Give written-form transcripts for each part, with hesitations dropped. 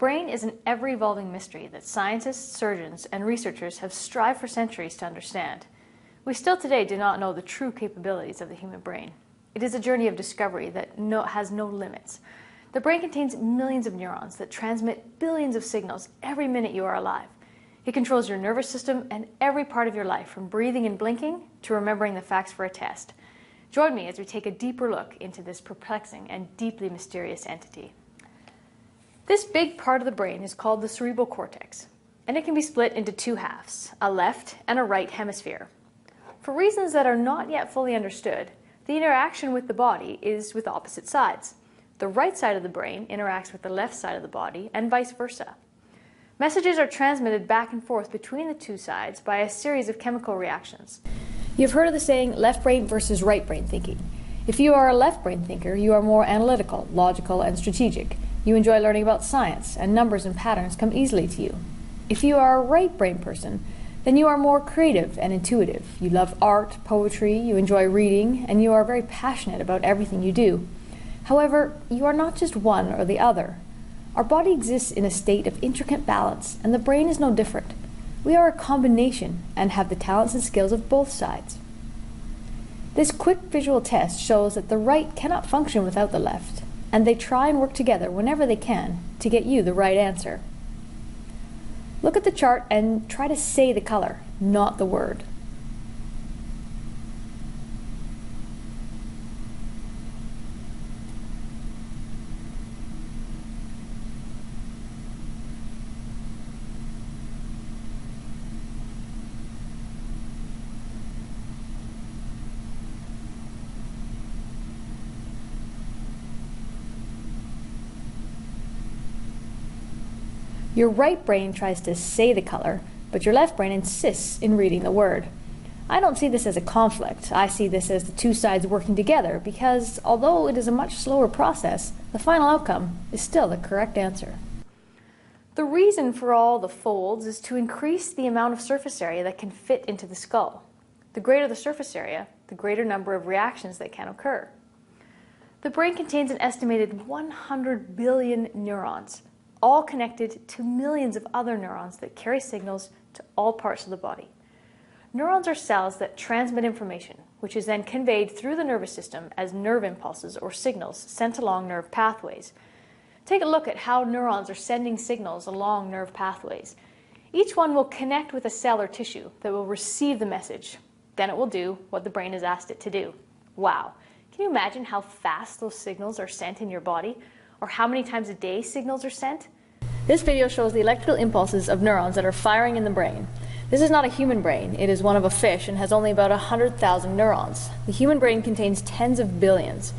brain is an ever-evolving mystery that scientists, surgeons, and researchers have strived for centuries to understand. We still today do not know the true capabilities of the human brain. It is a journey of discovery that has no limits. The brain contains millions of neurons that transmit billions of signals every minute you are alive. It controls your nervous system and every part of your life, from breathing and blinking to remembering the facts for a test. Join me as we take a deeper look into this perplexing and deeply mysterious entity. This big part of the brain is called the cerebral cortex, and it can be split into two halves, a left and a right hemisphere. For reasons that are not yet fully understood, the interaction with the body is with opposite sides. The right side of the brain interacts with the left side of the body, and vice versa. Messages are transmitted back and forth between the two sides by a series of chemical reactions. You've heard of the saying, left brain versus right brain thinking. If you are a left brain thinker, you are more analytical, logical, and strategic. You enjoy learning about science, and numbers and patterns come easily to you. If you are a right brain person, then you are more creative and intuitive. You love art, poetry, you enjoy reading, and you are very passionate about everything you do. However, you are not just one or the other. Our body exists in a state of intricate balance, and the brain is no different. We are a combination and have the talents and skills of both sides. This quick visual test shows that the right cannot function without the left, and they try and work together whenever they can to get you the right answer. Look at the chart and try to say the color, not the word. Your right brain tries to say the color, but your left brain insists in reading the word. I don't see this as a conflict. I see this as the two sides working together because, although it is a much slower process, the final outcome is still the correct answer. The reason for all the folds is to increase the amount of surface area that can fit into the skull. The greater the surface area, the greater number of reactions that can occur. The brain contains an estimated 100 billion neurons, all connected to millions of other neurons that carry signals to all parts of the body. Neurons are cells that transmit information, which is then conveyed through the nervous system as nerve impulses or signals sent along nerve pathways. Take a look at how neurons are sending signals along nerve pathways. Each one will connect with a cell or tissue that will receive the message. Then it will do what the brain has asked it to do. Wow! Can you imagine how fast those signals are sent in your body? Or how many times a day signals are sent? This video shows the electrical impulses of neurons that are firing in the brain. This is not a human brain. It is one of a fish and has only about 100,000 neurons. The human brain contains tens of billions.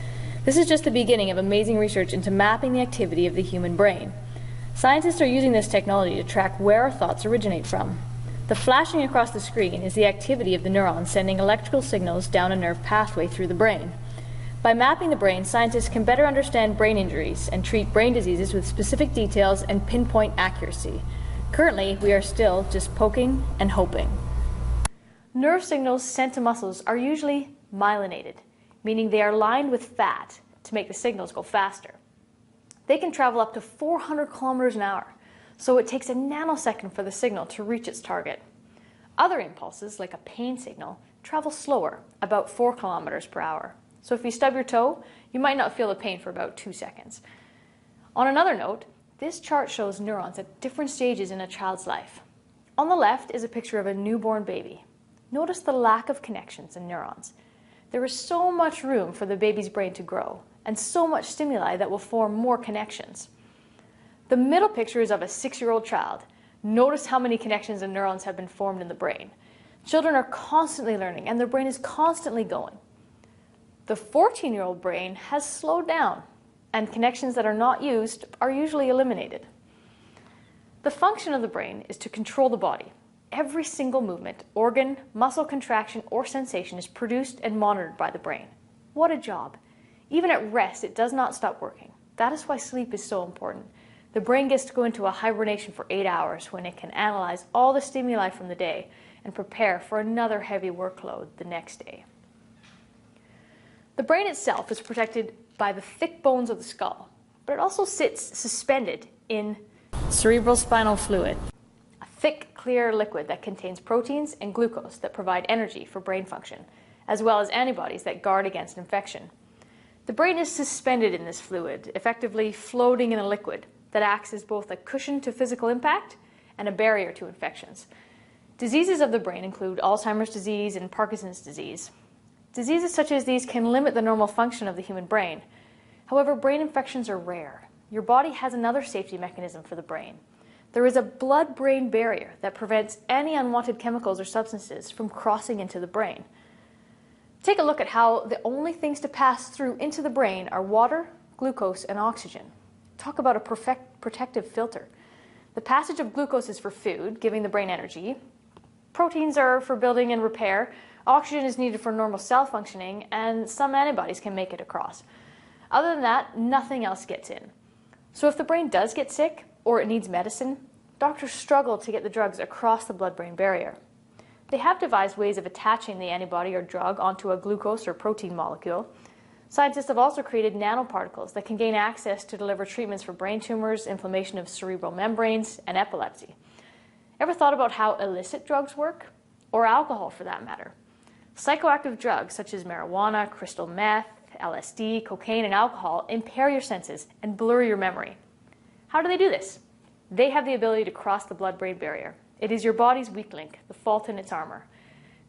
This is just the beginning of amazing research into mapping the activity of the human brain. Scientists are using this technology to track where our thoughts originate from. The flashing across the screen is the activity of the neurons sending electrical signals down a nerve pathway through the brain. By mapping the brain, scientists can better understand brain injuries and treat brain diseases with specific details and pinpoint accuracy. Currently, we are still just poking and hoping. Nerve signals sent to muscles are usually myelinated, meaning they are lined with fat to make the signals go faster. They can travel up to 400 kilometers an hour, so it takes a nanosecond for the signal to reach its target. Other impulses, like a pain signal, travel slower, about 4 kilometers per hour. So if you stub your toe, you might not feel the pain for about 2 seconds. On another note, this chart shows neurons at different stages in a child's life. On the left is a picture of a newborn baby. Notice the lack of connections in neurons. There is so much room for the baby's brain to grow, and so much stimuli that will form more connections. The middle picture is of a 6-year-old child. Notice how many connections and neurons have been formed in the brain. Children are constantly learning, and their brain is constantly going. The 14-year-old brain has slowed down, and connections that are not used are usually eliminated. The function of the brain is to control the body. Every single movement, organ, muscle contraction, or sensation is produced and monitored by the brain. What a job! Even at rest, it does not stop working. That is why sleep is so important. The brain gets to go into a hibernation for 8 hours when it can analyze all the stimuli from the day and prepare for another heavy workload the next day. The brain itself is protected by the thick bones of the skull, but it also sits suspended in Cerebrospinal fluid. A thick, clear liquid that contains proteins and glucose that provide energy for brain function, as well as antibodies that guard against infection. The brain is suspended in this fluid, effectively floating in a liquid that acts as both a cushion to physical impact and a barrier to infections. Diseases of the brain include Alzheimer's disease and Parkinson's disease. Diseases such as these can limit the normal function of the human brain. However, brain infections are rare. Your body has another safety mechanism for the brain. There is a blood-brain barrier that prevents any unwanted chemicals or substances from crossing into the brain. Take a look at how the only things to pass through into the brain are water, glucose, and oxygen. Talk about a protective filter. The passage of glucose is for food, giving the brain energy. Proteins are for building and repair. Oxygen is needed for normal cell functioning, and some antibodies can make it across. Other than that, nothing else gets in. So if the brain does get sick, or it needs medicine, doctors struggle to get the drugs across the blood-brain barrier. They have devised ways of attaching the antibody or drug onto a glucose or protein molecule. Scientists have also created nanoparticles that can gain access to deliver treatments for brain tumors, inflammation of cerebral membranes, and epilepsy. Ever thought about how illicit drugs work? Or alcohol, for that matter? Psychoactive drugs such as marijuana, crystal meth, LSD, cocaine, and alcohol impair your senses and blur your memory. How do they do this? They have the ability to cross the blood-brain barrier. It is your body's weak link, the fault in its armor.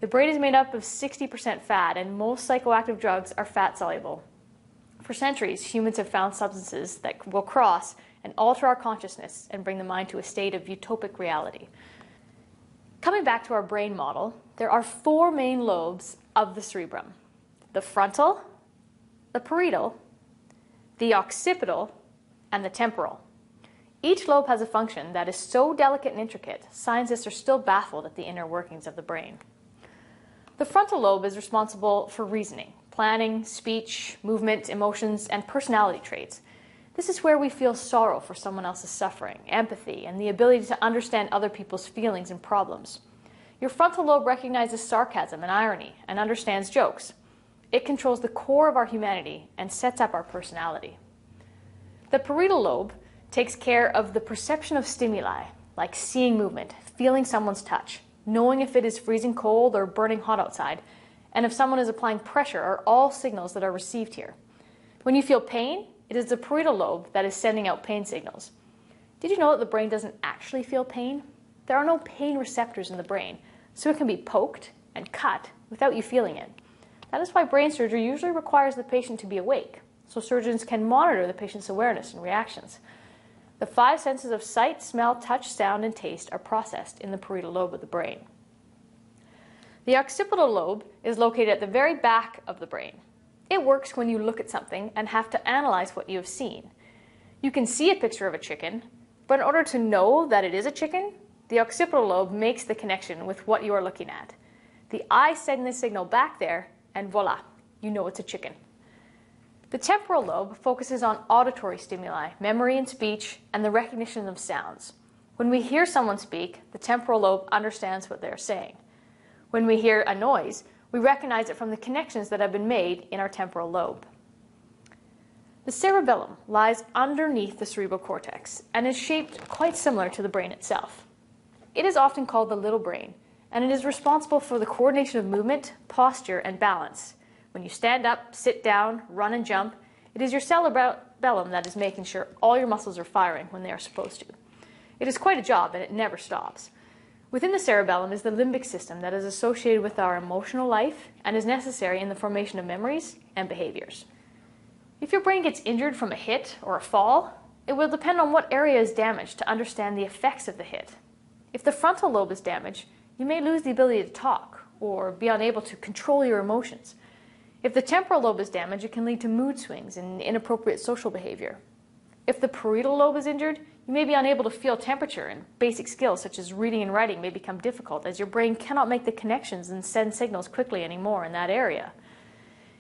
The brain is made up of 60% fat, and most psychoactive drugs are fat-soluble. For centuries, humans have found substances that will cross and alter our consciousness and bring the mind to a state of utopic reality. Coming back to our brain model, there are 4 main lobes of the cerebrum: the frontal, the parietal, the occipital, and the temporal. Each lobe has a function that is so delicate and intricate, scientists are still baffled at the inner workings of the brain. The frontal lobe is responsible for reasoning, planning, speech, movement, emotions, and personality traits. This is where we feel sorrow for someone else's suffering, empathy, and the ability to understand other people's feelings and problems. Your frontal lobe recognizes sarcasm and irony and understands jokes. It controls the core of our humanity and sets up our personality. The parietal lobe takes care of the perception of stimuli, like seeing movement, feeling someone's touch, knowing if it is freezing cold or burning hot outside, and if someone is applying pressure are all signals that are received here. When you feel pain, it is the parietal lobe that is sending out pain signals. Did you know that the brain doesn't actually feel pain? There are no pain receptors in the brain, so it can be poked and cut without you feeling it. That is why brain surgery usually requires the patient to be awake, so surgeons can monitor the patient's awareness and reactions. The 5 senses of sight, smell, touch, sound, and taste are processed in the parietal lobe of the brain. The occipital lobe is located at the very back of the brain. It works when you look at something and have to analyze what you have seen. You can see a picture of a chicken, but in order to know that it is a chicken, the occipital lobe makes the connection with what you are looking at. The eye sends the signal back there, and voila, you know it's a chicken. The temporal lobe focuses on auditory stimuli, memory and speech, and the recognition of sounds. When we hear someone speak, the temporal lobe understands what they're saying. When we hear a noise, we recognize it from the connections that have been made in our temporal lobe. The cerebellum lies underneath the cerebral cortex and is shaped quite similar to the brain itself. It is often called the little brain, and it is responsible for the coordination of movement, posture, and balance. When you stand up, sit down, run and jump, it is your cerebellum that is making sure all your muscles are firing when they are supposed to. It is quite a job, and it never stops. Within the cerebellum is the limbic system that is associated with our emotional life and is necessary in the formation of memories and behaviors. If your brain gets injured from a hit or a fall, it will depend on what area is damaged to understand the effects of the hit. If the frontal lobe is damaged, you may lose the ability to talk or be unable to control your emotions. If the temporal lobe is damaged, it can lead to mood swings and inappropriate social behavior. If the parietal lobe is injured, you may be unable to feel temperature, and basic skills such as reading and writing may become difficult as your brain cannot make the connections and send signals quickly anymore in that area.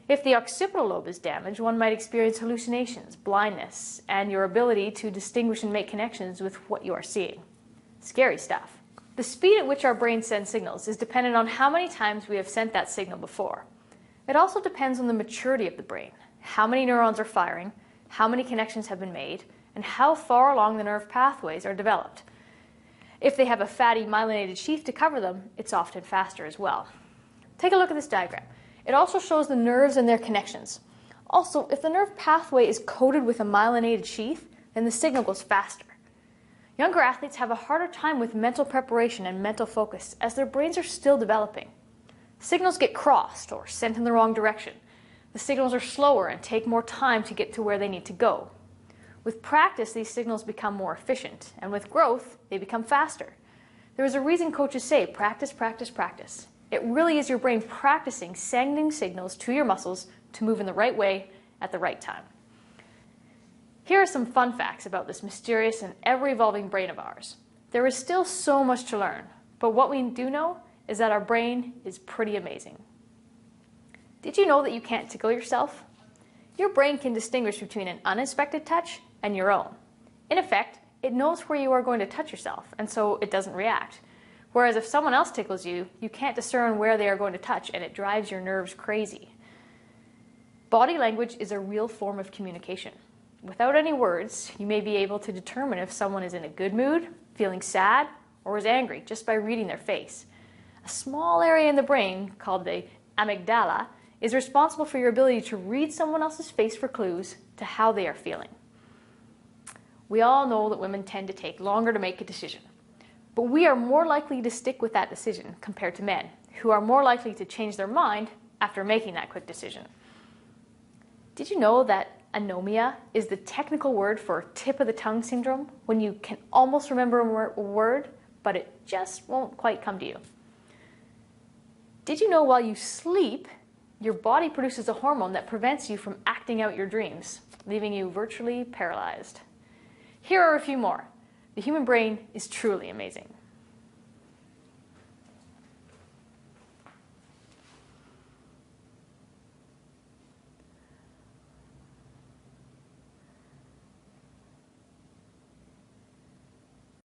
If the occipital lobe is damaged, one might experience hallucinations, blindness, and your ability to distinguish and make connections with what you are seeing. Scary stuff. The speed at which our brain sends signals is dependent on how many times we have sent that signal before. It also depends on the maturity of the brain, how many neurons are firing, how many connections have been made, and how far along the nerve pathways are developed. If they have a fatty myelinated sheath to cover them, it's often faster as well. Take a look at this diagram. It also shows the nerves and their connections. Also, if the nerve pathway is coated with a myelinated sheath, then the signal goes faster. Younger athletes have a harder time with mental preparation and mental focus as their brains are still developing. Signals get crossed or sent in the wrong direction. The signals are slower and take more time to get to where they need to go. With practice, these signals become more efficient, and with growth, they become faster. There is a reason coaches say practice, practice, practice. It really is your brain practicing sending signals to your muscles to move in the right way at the right time. Here are some fun facts about this mysterious and ever-evolving brain of ours. There is still so much to learn, but what we do know is that our brain is pretty amazing. Did you know that you can't tickle yourself? Your brain can distinguish between an uninspected touch and your own. In effect, it knows where you are going to touch yourself, and so it doesn't react. Whereas if someone else tickles you, you can't discern where they are going to touch, and it drives your nerves crazy. Body language is a real form of communication. Without any words, you may be able to determine if someone is in a good mood, feeling sad, or is angry just by reading their face. A small area in the brain, called the amygdala, is responsible for your ability to read someone else's face for clues to how they are feeling. We all know that women tend to take longer to make a decision, but we are more likely to stick with that decision compared to men, who are more likely to change their mind after making that quick decision. Did you know that anomia is the technical word for tip of the tongue syndrome, when you can almost remember a word, but it just won't quite come to you? Did you know while you sleep, your body produces a hormone that prevents you from acting out your dreams, leaving you virtually paralyzed? Here are a few more. The human brain is truly amazing.